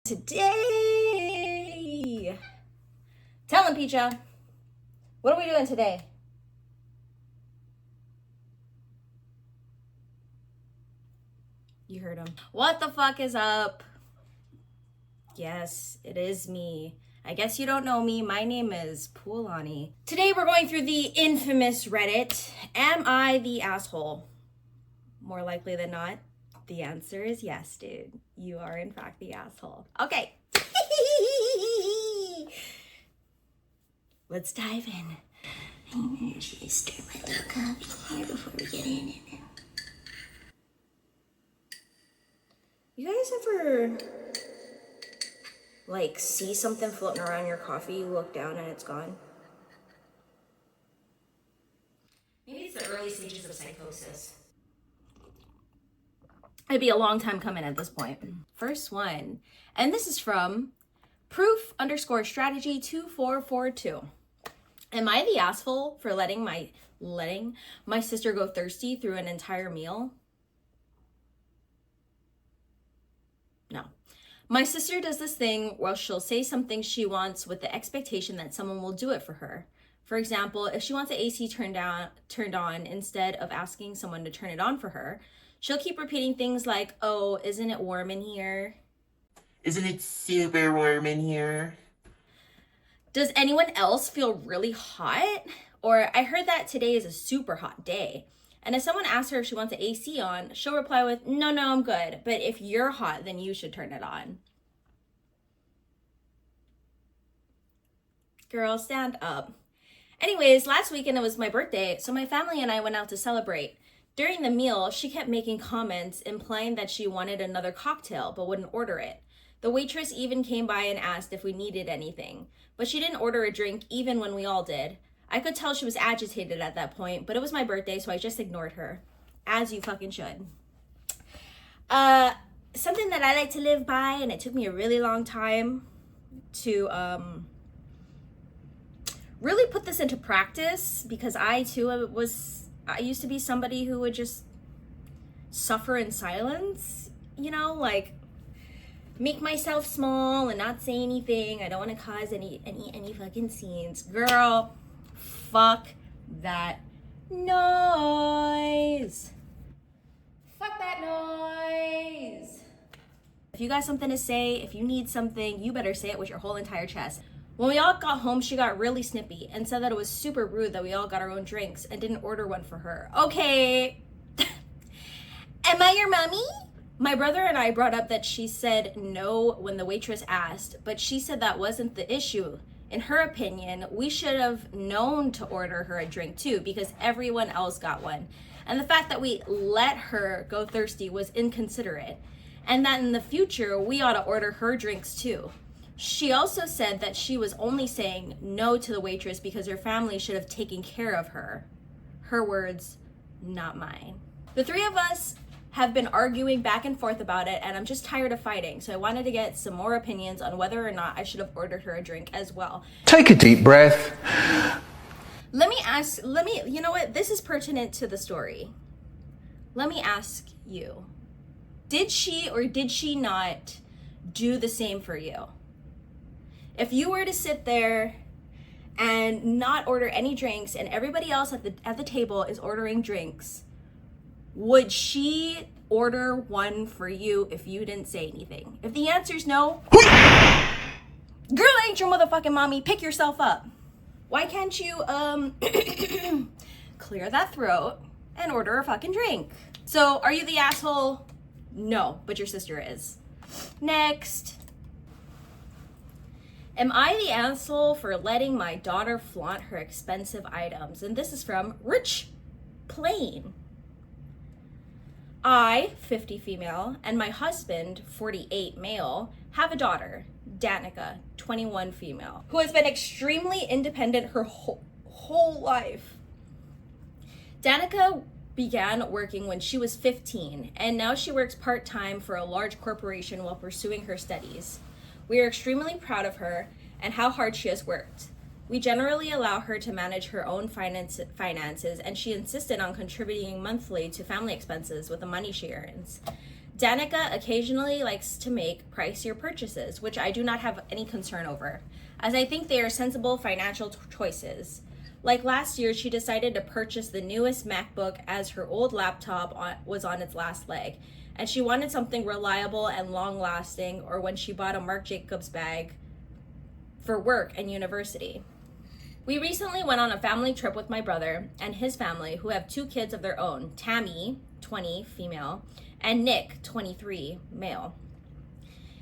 Today, tell him, Peacha, what are we doing today? You heard him. What the fuck is up? Yes, it is me. I guess you don't know me. My name is Poolani. Today we're going through the infamous Reddit. Am I the asshole? More likely than not, the answer is yes, dude. You are in fact the asshole. Okay. Let's dive in. I'm gonna stir my little coffee here before we get in it. You guys ever see something floating around your coffee, you look down and it's gone? Maybe it's the early stages of psychosis. It'd be a long time coming at this point. First one, and this is from proof_strategy2442. Am I the asshole for letting my sister go thirsty through an entire meal? No. My sister does this thing where she'll say something she wants with the expectation that someone will do it for her. For example, if she wants the AC turned on instead of asking someone to turn it on for her, she'll keep repeating things like, "Oh, isn't it warm in here? Isn't it super warm in here? Does anyone else feel really hot?" Or, "I heard that today is a super hot day." And if someone asks her if she wants the AC on, she'll reply with, no, I'm good. But if you're hot, then you should turn it on. Girl, stand up. Anyways, last weekend it was my birthday, so my family and I went out to celebrate. During the meal, she kept making comments implying that she wanted another cocktail but wouldn't order it. The waitress even came by and asked if we needed anything, but she didn't order a drink even when we all did. I could tell she was agitated at that point, but it was my birthday, so I just ignored her. As you fucking should. Something that I like to live by, and it took me a really long time to really put this into practice, because I used to be somebody who would just suffer in silence, make myself small and not say anything. I don't want to cause any fucking scenes. Girl, fuck that noise. Fuck that noise. If you got something to say, if you need something, you better say it with your whole entire chest. When we all got home, she got really snippy and said that it was super rude that we all got our own drinks and didn't order one for her. Okay. Am I your mommy? My brother and I brought up that she said no when the waitress asked, but she said that wasn't the issue. In her opinion, we should have known to order her a drink too, because everyone else got one. And the fact that we let her go thirsty was inconsiderate. And that in the future, we ought to order her drinks too. She also said that she was only saying no to the waitress because her family should have taken care of her. Her words, not mine. The three of us have been arguing back and forth about it, and I'm just tired of fighting, so I wanted to get some more opinions on whether or not I should have ordered her a drink as well. Take a deep breath. You know what? This is pertinent to the story. Let me ask you, did she or did she not do the same for you? If you were to sit there and not order any drinks and everybody else at the table is ordering drinks, would she order one for you if you didn't say anything? If the answer is no, girl ain't your motherfucking mommy. Pick yourself up. Why can't you clear that throat and order a fucking drink? So, are you the asshole? No, but your sister is. Next. Am I the asshole for letting my daughter flaunt her expensive items? And this is from Rich Plain. I, 50 female, and my husband, 48 male, have a daughter, Danica, 21 female, who has been extremely independent her whole life. Danica began working when she was 15, and now she works part-time for a large corporation while pursuing her studies. We are extremely proud of her and how hard she has worked. We generally allow her to manage her own finances, and she insisted on contributing monthly to family expenses with the money she earns. Danica occasionally likes to make pricier purchases, which I do not have any concern over, as I think they are sensible financial choices. Like last year, she decided to purchase the newest MacBook as her old laptop was on its last leg, and she wanted something reliable and long-lasting, or when she bought a Marc Jacobs bag for work and university. We recently went on a family trip with my brother and his family, who have 2 kids of their own, Tammy, 20, female, and Nick, 23, male.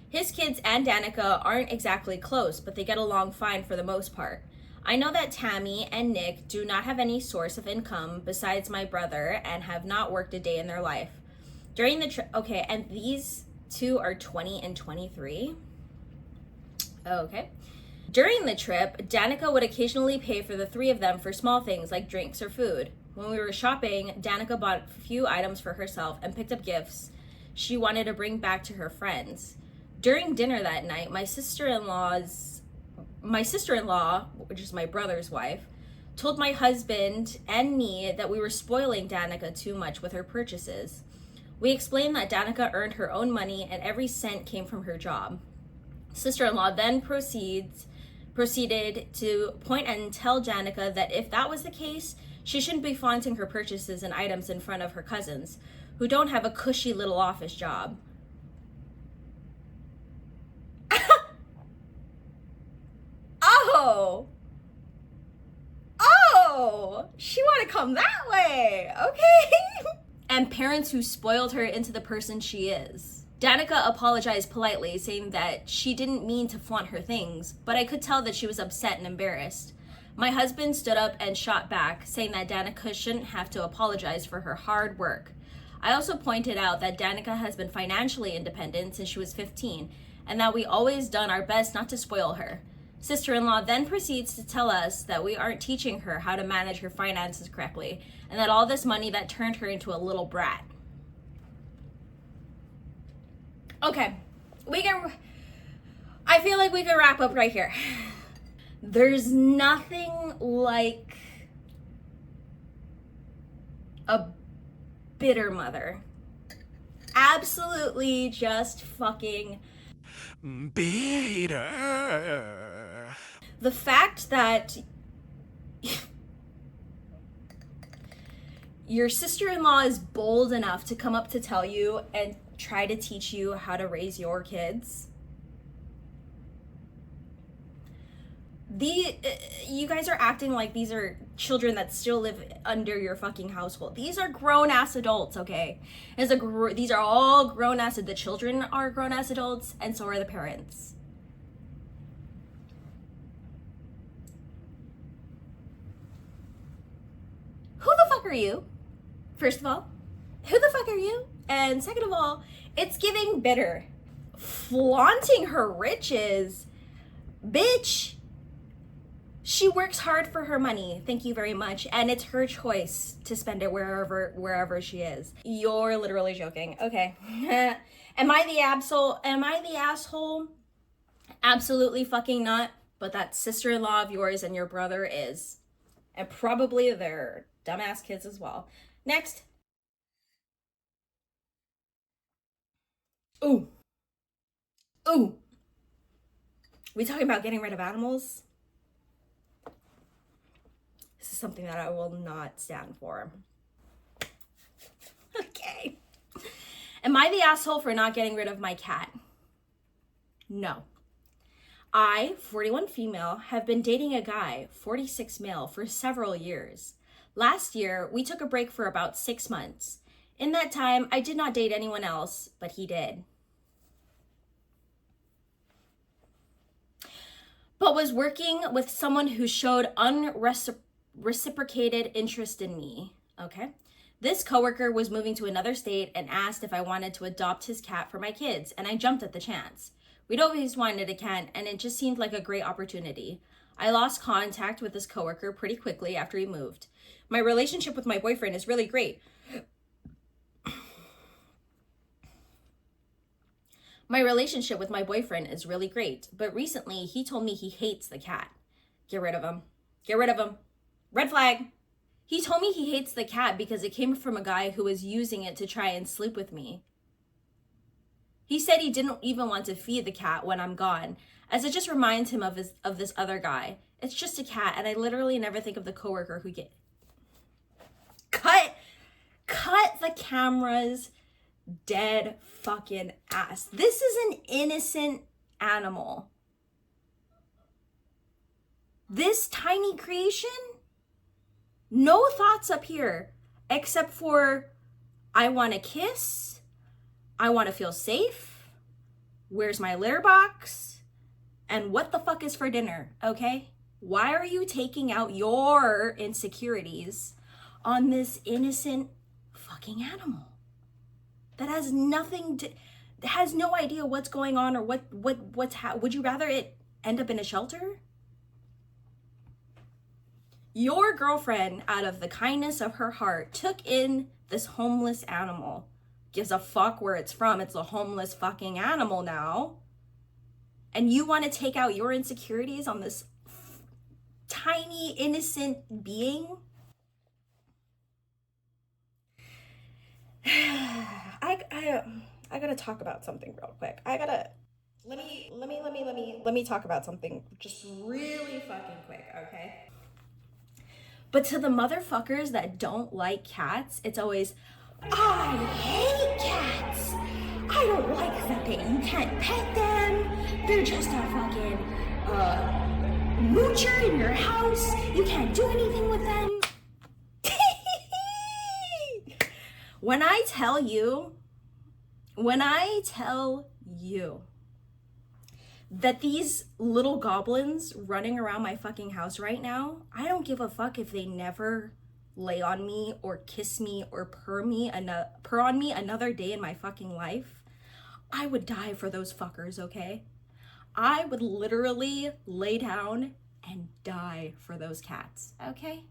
His kids and Danica aren't exactly close, but they get along fine for the most part. I know that Tammy and Nick do not have any source of income besides my brother and have not worked a day in their life. During the trip, okay, and these 2 are 20 and 23. Okay. During the trip, Danica would occasionally pay for the 3 of them for small things like drinks or food. When we were shopping, Danica bought a few items for herself and picked up gifts she wanted to bring back to her friends. During dinner that night, my sister-in-law, which is my brother's wife, told my husband and me that we were spoiling Danica too much with her purchases. We explained that Danica earned her own money and every cent came from her job. Sister-in-law then proceeded to point and tell Danica that if that was the case, she shouldn't be flaunting her purchases and items in front of her cousins, who don't have a cushy little office job. Oh, she want to come that way, okay? And parents who spoiled her into the person she is. Danica apologized politely, saying that she didn't mean to flaunt her things, but I could tell that she was upset and embarrassed. My husband stood up and shot back, saying that Danica shouldn't have to apologize for her hard work. I also pointed out that Danica has been financially independent since she was 15, and that we always done our best not to spoil her. Sister-in-law then proceeds to tell us that we aren't teaching her how to manage her finances correctly, and that all this money that turned her into a little brat. Okay, I feel like we can wrap up right here. There's nothing like a bitter mother. Absolutely just fucking bitter. The fact that your sister-in-law is bold enough to come up to tell you and try to teach you how to raise your kids. You guys are acting like these are children that still live under your fucking household. These are grown-ass adults, okay? These are all grown-ass, the children are grown-ass adults, and so are the parents. Who the fuck are you? First of all, who the fuck are you? And second of all, it's giving bitter. Flaunting her riches. Bitch. She works hard for her money, thank you very much, and it's her choice to spend it wherever she is. You're literally joking. Okay. Am I the asshole? Absolutely fucking not, but that sister-in-law of yours and your brother is. And probably their dumbass kids as well. Next. Ooh. We talking about getting rid of animals? This is something that I will not stand for. Okay. Am I the asshole for not getting rid of my cat? No. I, 41 female, have been dating a guy, 46 male, for several years. Last year, we took a break for about 6 months. In that time, I did not date anyone else, but he did. But was working with someone who showed unreciprocated interest in me. Okay. This coworker was moving to another state and asked if I wanted to adopt his cat for my kids, and I jumped at the chance. We'd always wanted a cat, and it just seemed like a great opportunity. I lost contact with this coworker pretty quickly after he moved. My relationship with my boyfriend is really great. But recently he told me he hates the cat. Get rid of him. Red flag. He told me he hates the cat because it came from a guy who was using it to try and sleep with me. He said he didn't even want to feed the cat when I'm gone, as it just reminds him of this other guy. It's just a cat, and I literally never think of the coworker who cut the cameras dead fucking ass. This is an innocent animal. This tiny creation, no thoughts up here except for I want to kiss, I want to feel safe, where's my litter box, and what the fuck is for dinner, okay? Why are you taking out your insecurities on this innocent fucking animal that has nothing to, has no idea what's going on or would you rather it end up in a shelter? Your girlfriend, out of the kindness of her heart, took in this homeless animal. Gives a fuck where it's from. It's a homeless fucking animal now. And you want to take out your insecurities on this tiny, innocent being? I gotta talk about something real quick. Let me talk about something just really fucking quick, okay? But to the motherfuckers that don't like cats, it's always, I hate cats. I don't like that you can't pet them. They're just a fucking moocher in your house. You can't do anything with them. When I tell you that these little goblins running around my fucking house right now, I don't give a fuck if they never lay on me or kiss me or purr on me another day in my fucking life. I would die for those fuckers, okay? I would literally lay down and die for those cats, okay?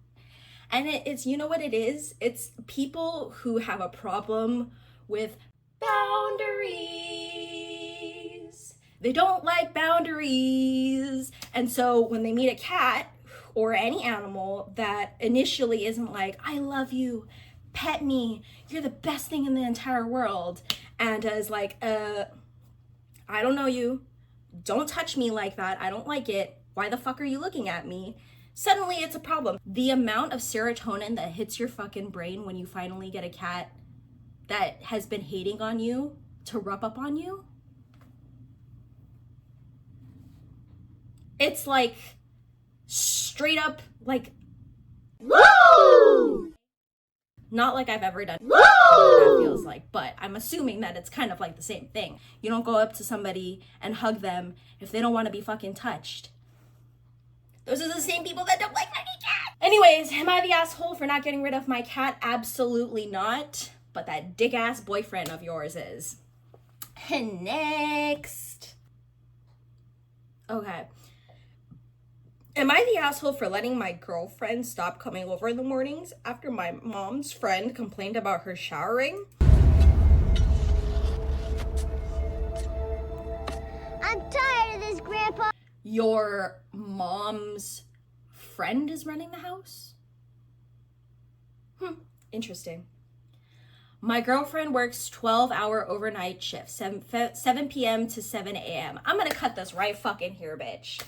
And it's, you know what it is? It's people who have a problem with boundaries. They don't like boundaries. And so when they meet a cat or any animal that initially isn't like, I love you, pet me, you're the best thing in the entire world, and is like, I don't know you, don't touch me like that, I don't like it, why the fuck are you looking at me? Suddenly it's a problem. The amount of serotonin that hits your fucking brain when you finally get a cat that has been hating on you to rub up on you, it's like straight up like, woo! Not like I've ever done woo! That feels like, but I'm assuming that it's kind of like the same thing. You don't go up to somebody and hug them if they don't want to be fucking touched. Those are the same people that don't like fucking cats. Anyways, am I the asshole for not getting rid of my cat? Absolutely not. But that dick ass boyfriend of yours is. Next. Okay. Am I the asshole for letting my girlfriend stop coming over in the mornings after my mom's friend complained about her showering? I'm tired of this, Grandpa. Your mom's friend is running the house? Interesting. My girlfriend works 12-hour overnight shifts, 7 p.m. to 7 a.m. I'm gonna cut this right fucking here, bitch.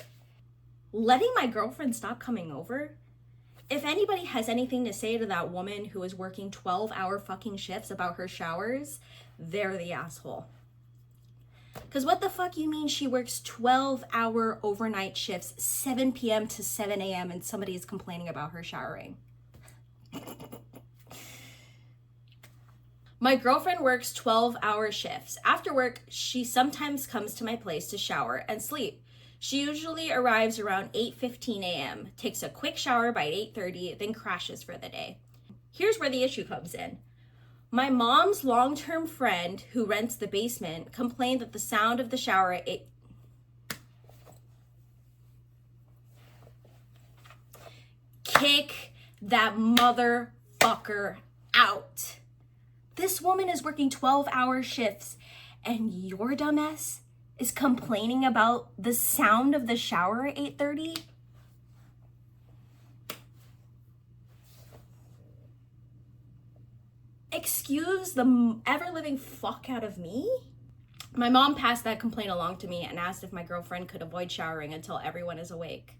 Letting my girlfriend stop coming over? If anybody has anything to say to that woman who is working 12-hour fucking shifts about her showers, they're the asshole. Because what the fuck you mean she works 12-hour overnight shifts, 7 p.m. to 7 a.m. and somebody is complaining about her showering? My girlfriend works 12-hour shifts. After work, she sometimes comes to my place to shower and sleep. She usually arrives around 8:15 a.m., takes a quick shower by 8:30, then crashes for the day. Here's where the issue comes in. My mom's long-term friend who rents the basement complained that the sound of the shower at 8... Kick that motherfucker out. This woman is working 12-hour shifts and your dumbass is complaining about the sound of the shower at 8:30? Excuse the ever-living fuck out of me? My mom passed that complaint along to me and asked if my girlfriend could avoid showering until everyone is awake.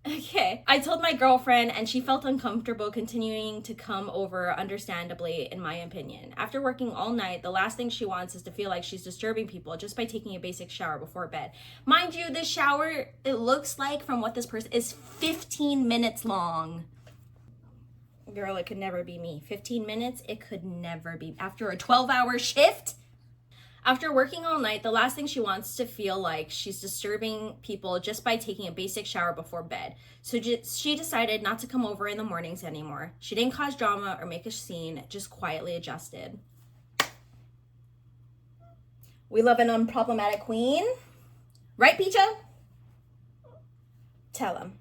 Okay. I told my girlfriend and she felt uncomfortable continuing to come over, understandably, in my opinion. After working all night, the last thing she wants is to feel like she's disturbing people just by taking a basic shower before bed. Mind you, this shower, it looks like, from what this person is, 15 minutes long. Girl, it could never be me. 15 minutes? It could never be. After a 12-hour shift? After working all night, the last thing she wants to feel like she's disturbing people just by taking a basic shower before bed. So she decided not to come over in the mornings anymore. She didn't cause drama or make a scene, just quietly adjusted. We love an unproblematic queen. Right, Peacha? Tell him.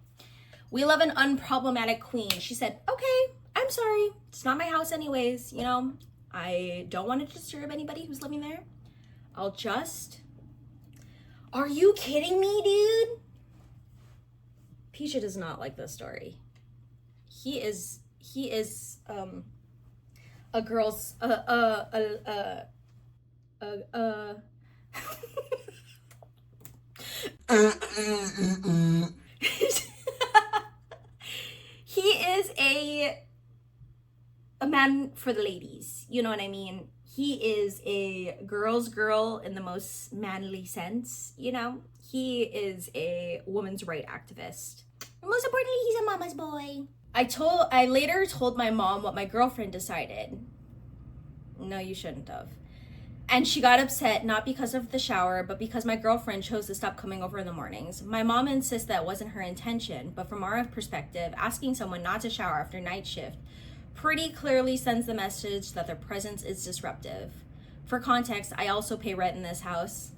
We love an unproblematic queen. She said, okay, I'm sorry. It's not my house anyways. You know, I don't want to disturb anybody who's living there. I'll just... Are you kidding me, dude? Peacha does not like this story. He is a girl's he is a man for the ladies. You know what I mean? He is a girl's girl in the most manly sense, you know? He is a woman's right activist. And most importantly, he's a mama's boy. I later told my mom what my girlfriend decided. No, you shouldn't have. And she got upset, not because of the shower, but because my girlfriend chose to stop coming over in the mornings. My mom insists that wasn't her intention, but from our perspective, asking someone not to shower after night shift pretty clearly sends the message that their presence is disruptive. For context, I also pay rent in this house.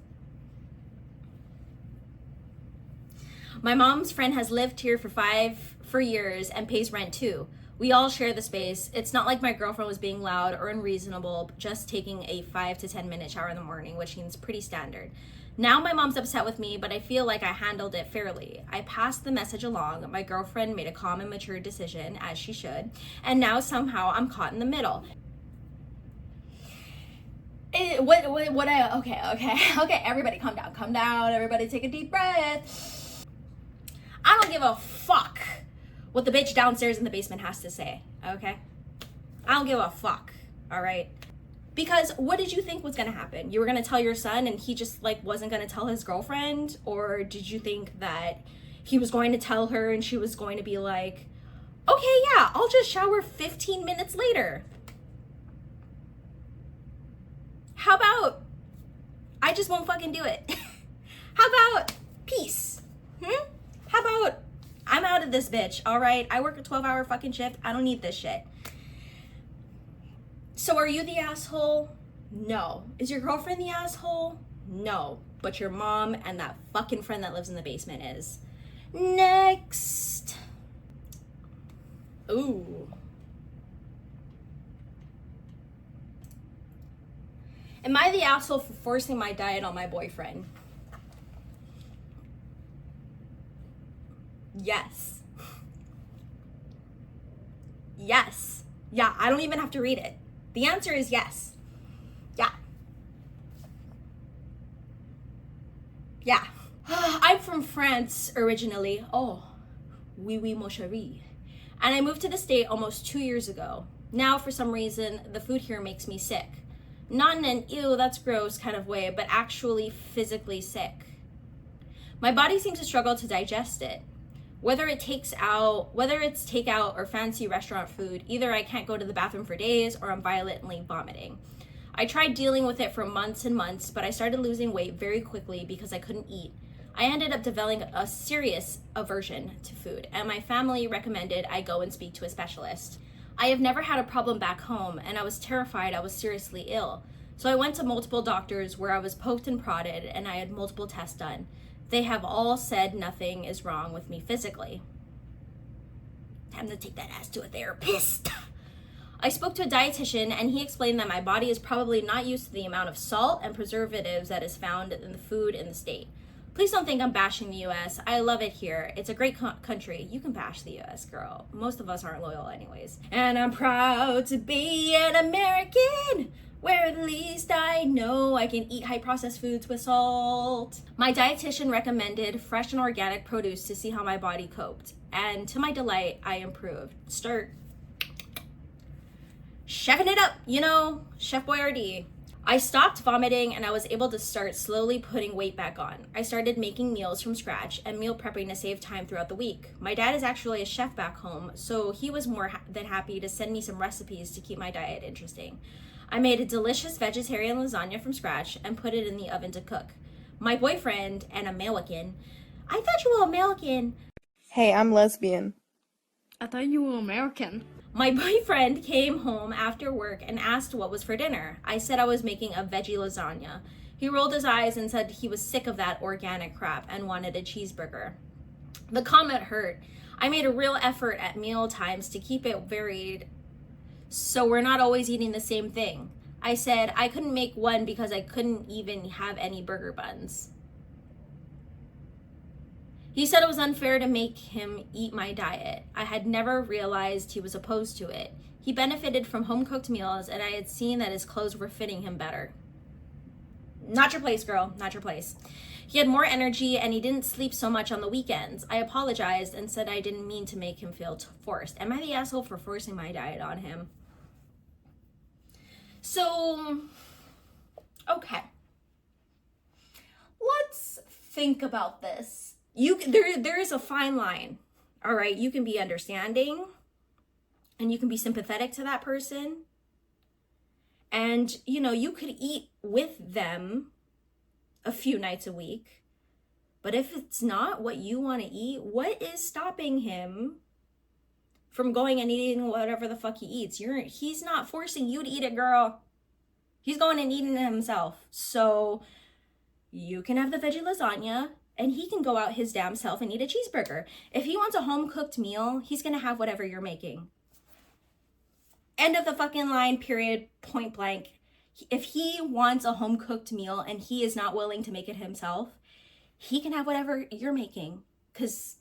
My mom's friend has lived here for years and pays rent too. We all share the space. It's not like my girlfriend was being loud or unreasonable, just taking a 5 to 10 minute shower in the morning, which seems pretty standard. Now my mom's upset with me, but I feel like I handled it fairly. I passed the message along. My girlfriend made a calm and mature decision, as she should, and now somehow I'm caught in the middle. Okay, everybody calm down, everybody take a deep breath. I don't give a fuck what the bitch downstairs in the basement has to say, okay? I don't give a fuck, all right? Because what did you think was gonna happen? You were gonna tell your son and he just like wasn't gonna tell his girlfriend? Or did you think that he was going to tell her and she was going to be like, okay, yeah, I'll just shower 15 minutes later? How about I just won't fucking do it? How about peace? How about I'm out of this bitch, all right? I work a 12-hour fucking shift. I don't need this shit. So are you the asshole? No. Is your girlfriend the asshole? No. But your mom and that fucking friend that lives in the basement is. Next. Ooh. Am I the asshole for forcing my diet on my boyfriend? Yes. Yes. Yeah, I don't even have to read it. The answer is yes. Yeah. Yeah. I'm from France originally. Oh, oui, oui, mon chéri. And I moved to the state almost 2 years ago. Now, for some reason, the food here makes me sick. Not in an ew, that's gross kind of way, but actually physically sick. My body seems to struggle to digest it. Whether it's takeout or fancy restaurant food, either I can't go to the bathroom for days or I'm violently vomiting. I tried dealing with it for months and months, but I started losing weight very quickly because I couldn't eat. I ended up developing a serious aversion to food, and my family recommended I go and speak to a specialist. I have never had a problem back home, and I was terrified I was seriously ill. So I went to multiple doctors where I was poked and prodded, and I had multiple tests done. They have all said nothing is wrong with me physically. Time to take that ass to a therapist. I spoke to a dietitian and he explained that my body is probably not used to the amount of salt and preservatives that is found in the food in the state. Please don't think I'm bashing the US. I love it here. It's a great country. You can bash the US, girl. Most of us aren't loyal anyways. And I'm proud to be an American, where at least I know I can eat high processed foods with salt. My dietitian recommended fresh and organic produce to see how my body coped. And to my delight, I improved. Start chefing it up, you know, Chef Boyardee. I stopped vomiting and I was able to start slowly putting weight back on. I started making meals from scratch and meal prepping to save time throughout the week. My dad is actually a chef back home, so he was more than happy to send me some recipes to keep my diet interesting. I made a delicious vegetarian lasagna from scratch and put it in the oven to cook. My boyfriend, an American, I thought you were American. Hey, I'm lesbian. I thought you were American. My boyfriend came home after work and asked what was for dinner. I said I was making a veggie lasagna. He rolled his eyes and said he was sick of that organic crap and wanted a cheeseburger. The comment hurt. I made a real effort at meal times to keep it varied, so we're not always eating the same thing. I said I couldn't make one because I couldn't even have any burger buns. He said it was unfair to make him eat my diet. I had never realized he was opposed to it. He benefited from home-cooked meals, and I had seen that his clothes were fitting him better. Not your place, girl. Not your place. He had more energy, and he didn't sleep so much on the weekends. I apologized and said I didn't mean to make him feel forced. Am I the asshole for forcing my diet on him? So, okay. Let's think about this. There is a fine line, all right? You can be understanding and you can be sympathetic to that person. And, you know, you could eat with them a few nights a week. But if it's not what you want to eat, what is stopping him from going and eating whatever the fuck he eats? He's not forcing you to eat it, girl. He's going and eating it himself. So you can have the veggie lasagna, and he can go out his damn self and eat a cheeseburger. If he wants a home-cooked meal, he's gonna have whatever you're making. End of the fucking line, period, point blank. If he wants a home-cooked meal and he is not willing to make it himself, he can have whatever you're making, because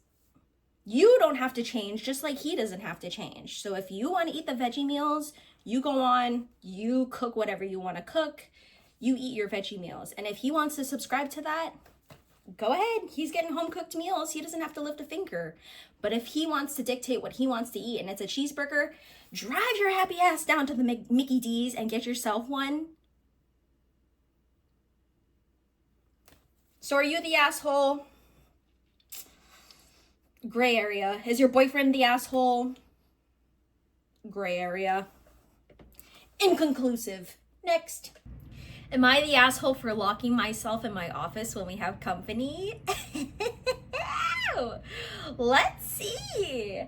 you don't have to change, just like he doesn't have to change. So if you want to eat the veggie meals, you go on, you cook whatever you want to cook, you eat your veggie meals. And if he wants to subscribe to that, go ahead. He's getting home-cooked meals. He doesn't have to lift a finger. But if he wants to dictate what he wants to eat and it's a cheeseburger, drive your happy ass down to the Mickey D's and get yourself one. So are you the asshole? Gray area. Is your boyfriend the asshole? Gray area. Inconclusive. Next. Am I the asshole for locking myself in my office when we have company? Let's see.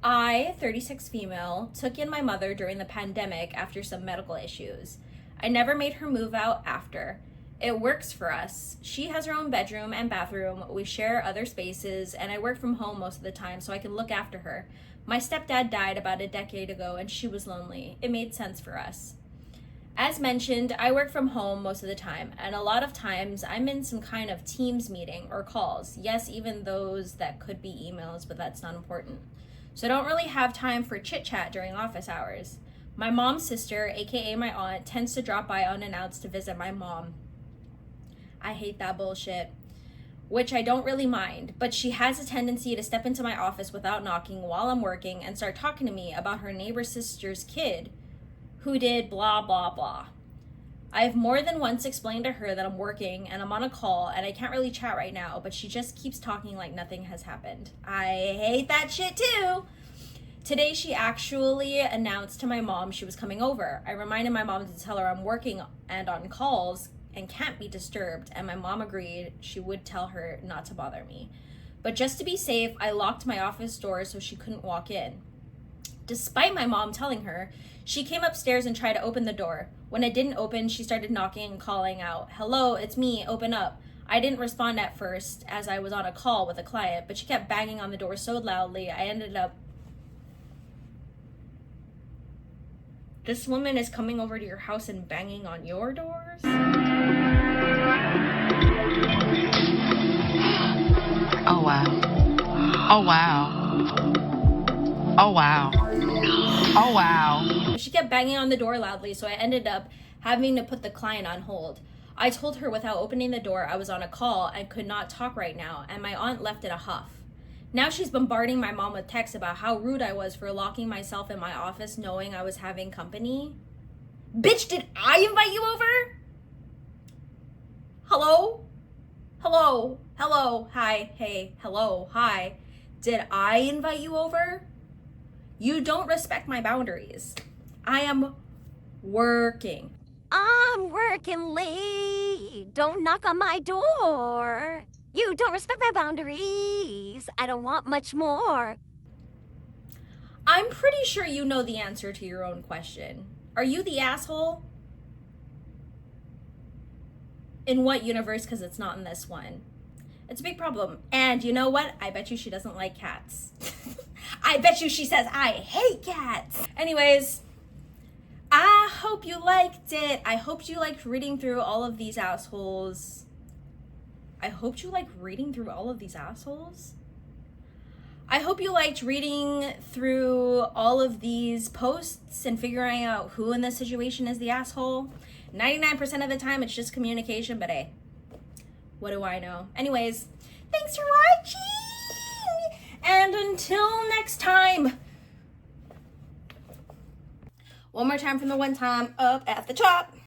I, 36 female, took in my mother during the pandemic after some medical issues. I never made her move out after. It works for us. She has her own bedroom and bathroom. We share other spaces, and I work from home most of the time so I can look after her. My stepdad died about a decade ago, and she was lonely. It made sense for us. As mentioned, I work from home most of the time, and a lot of times I'm in some kind of Teams meeting or calls. Yes, even those that could be emails, but that's not important. So I don't really have time for chit-chat during office hours. My mom's sister, aka my aunt, tends to drop by unannounced to visit my mom. I hate that bullshit, which I don't really mind, but she has a tendency to step into my office without knocking while I'm working and start talking to me about her neighbor's sister's kid who did blah, blah, blah. I've more than once explained to her that I'm working and I'm on a call and I can't really chat right now, but she just keeps talking like nothing has happened. I hate that shit too. Today, she actually announced to my mom she was coming over. I reminded my mom to tell her I'm working and on calls and can't be disturbed, and my mom agreed she would tell her not to bother me. But just to be safe, I locked my office door so she couldn't walk in. Despite my mom telling her, she came upstairs and tried to open the door. When it didn't open, she started knocking and calling out, "Hello, it's me, open up." I didn't respond at first as I was on a call with a client, but she kept banging on the door so loudly, I ended up... This woman is coming over to your house and banging on your doors? Oh, wow. Oh, wow. Oh, wow. She kept banging on the door loudly, so I ended up having to put the client on hold. I told her without opening the door I was on a call and could not talk right now, and my aunt left in a huff. Now she's bombarding my mom with texts about how rude I was for locking myself in my office knowing I was having company. Bitch, did I invite you over? Hello? Hello? Hello? Hi? Hey? Hello? Hi? Did I invite you over? You don't respect my boundaries. I am working. I'm working late. Don't knock on my door. You don't respect my boundaries. I don't want much more. I'm pretty sure you know the answer to your own question. Are you the asshole? In what universe? Because it's not in this one. It's a big problem. And you know what? I bet you she doesn't like cats. I bet you she says, I hate cats. Anyways, I hope you liked it. I hope you liked reading through all of these assholes. I hope you liked reading through all of these assholes. I hope you liked reading through all of these posts and figuring out who in this situation is the asshole. 99% of the time it's just communication, but hey, what do I know? Anyways, thanks for watching! And until next time, one more time from the one time up at the top.